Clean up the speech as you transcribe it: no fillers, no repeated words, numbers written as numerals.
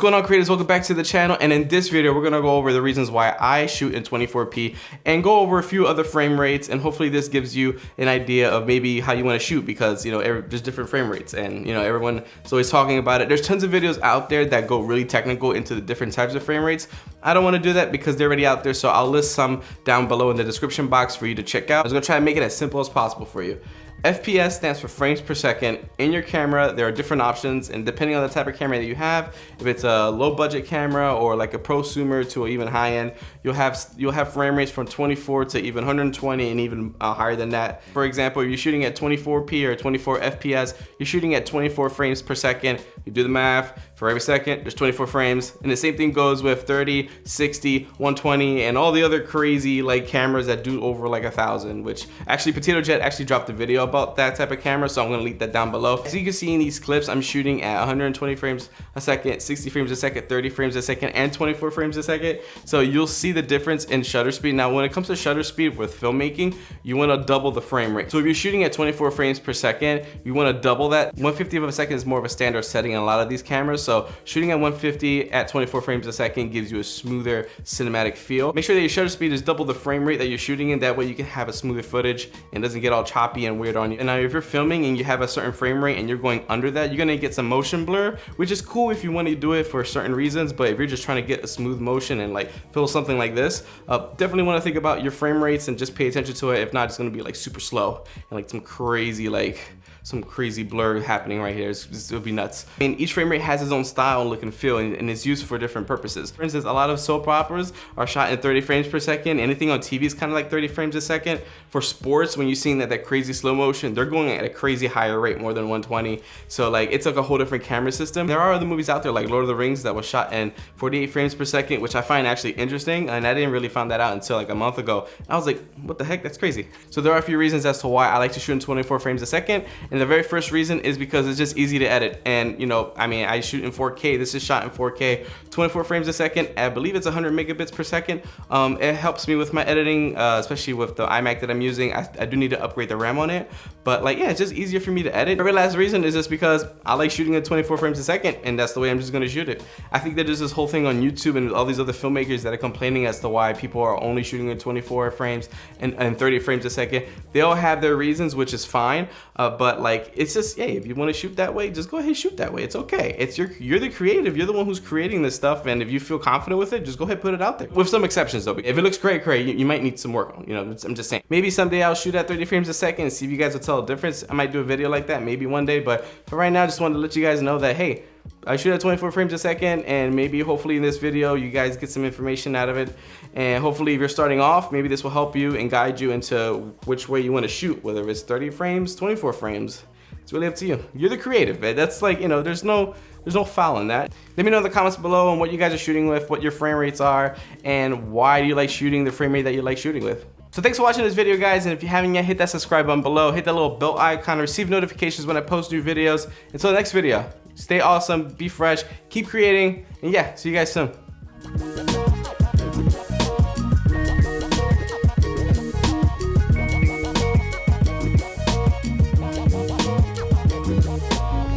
going on, creators? Welcome back to the channel, and in this video we're gonna go over the reasons why I shoot in 24p and go over a few other frame rates, and hopefully this gives you an idea of maybe how you want to shoot, because you know there's different frame rates, and you know everyone is always talking about it. There's tons of videos out there that go really technical into the different types of frame rates. I don't want to do that because they're already out there, so I'll list some down below in the description box for you to check out. I was gonna try to make it as simple as possible for you. FPS stands for frames per second. In your camera, there are different options, and depending on the type of camera that you have, if it's a low budget camera or like a prosumer to even high end, you'll have frame rates from 24 to even 120 and even higher than that. For example, if you're shooting at 24p or 24 FPS, you're shooting at 24 frames per second. You do the math, for every second, there's 24 frames. And the same thing goes with 30, 60, 120, and all the other crazy like cameras that do over like 1,000, which actually Potato Jet actually dropped a video about that type of camera, so I'm gonna link that down below. So you can see in these clips, I'm shooting at 120 frames a second, 60 frames a second, 30 frames a second, and 24 frames a second. So you'll see the difference in shutter speed. Now, when it comes to shutter speed with filmmaking, you wanna double the frame rate. So if you're shooting at 24 frames per second, you wanna double that. 150 of a second is more of a standard setting in a lot of these cameras. So shooting at 150 at 24 frames a second gives you a smoother cinematic feel. Make sure that your shutter speed is double the frame rate that you're shooting in. That way you can have a smoother footage and doesn't get all choppy and weird on you. And now if you're filming and you have a certain frame rate and you're going under that, you're gonna get some motion blur, which is cool if you want to do it for certain reasons. But if you're just trying to get a smooth motion and like feel something like this, definitely want to think about your frame rates and just pay attention to it. If not, it's gonna be like super slow and like some crazy blur happening right here. It'll be nuts. And each frame rate has its own style and look and feel, and it's used for different purposes. For instance, a lot of soap operas are shot in 30 frames per second. Anything on TV is kind of like 30 frames a second. For sports, when you're seeing that crazy slow motion, they're going at a crazy higher rate, more than 120. So like it's like a whole different camera system. There are other movies out there like Lord of the Rings that was shot in 48 frames per second, which I find actually interesting, and I didn't really find that out until like a month ago. I was like, what the heck, that's crazy. So there are a few reasons as to why I like to shoot in 24 frames a second. And the very first reason is because it's just easy to edit. And you know, I mean, I shoot in 4K. This is shot in 4K, 24 frames a second. I believe it's 100 megabits per second. It helps me with my editing, especially with the iMac that I'm using. I do need to upgrade the RAM on it, but like, yeah, it's just easier for me to edit. The very last reason is just because I like shooting at 24 frames a second, and that's the way I'm just gonna shoot it. I think that there's this whole thing on YouTube and all these other filmmakers that are complaining as to why people are only shooting at 24 frames and 30 frames a second. They all have their reasons, which is fine, but like, it's just, yeah, if you want to shoot that way, just go ahead and shoot that way. It's okay. It's you're the creative. You're the one who's creating this stuff, and if you feel confident with it, just go ahead and put it out there. With some exceptions though. If it looks great, you might need some work on. You know, I'm just saying. Maybe someday I'll shoot at 30 frames a second and see if you guys will tell a difference. I might do a video like that maybe one day, but for right now, I just wanted to let you guys know that, hey, I shoot at 24 frames a second, and maybe hopefully in this video you guys get some information out of it, and hopefully if you're starting off, maybe this will help you and guide you into which way you want to shoot, whether it's 30 frames, 24 frames. It's really up to you. You're the creative, man. That's like, you know, there's no foul in that. Let me know in the comments below on what you guys are shooting with, what your frame rates are, and why do you like shooting the frame rate that you like shooting with. So thanks for watching this video, guys, and if you haven't yet, hit that subscribe button below, hit that little bell icon to receive notifications when I post new videos. Until the next video, stay awesome, be fresh, keep creating, and yeah, see you guys soon.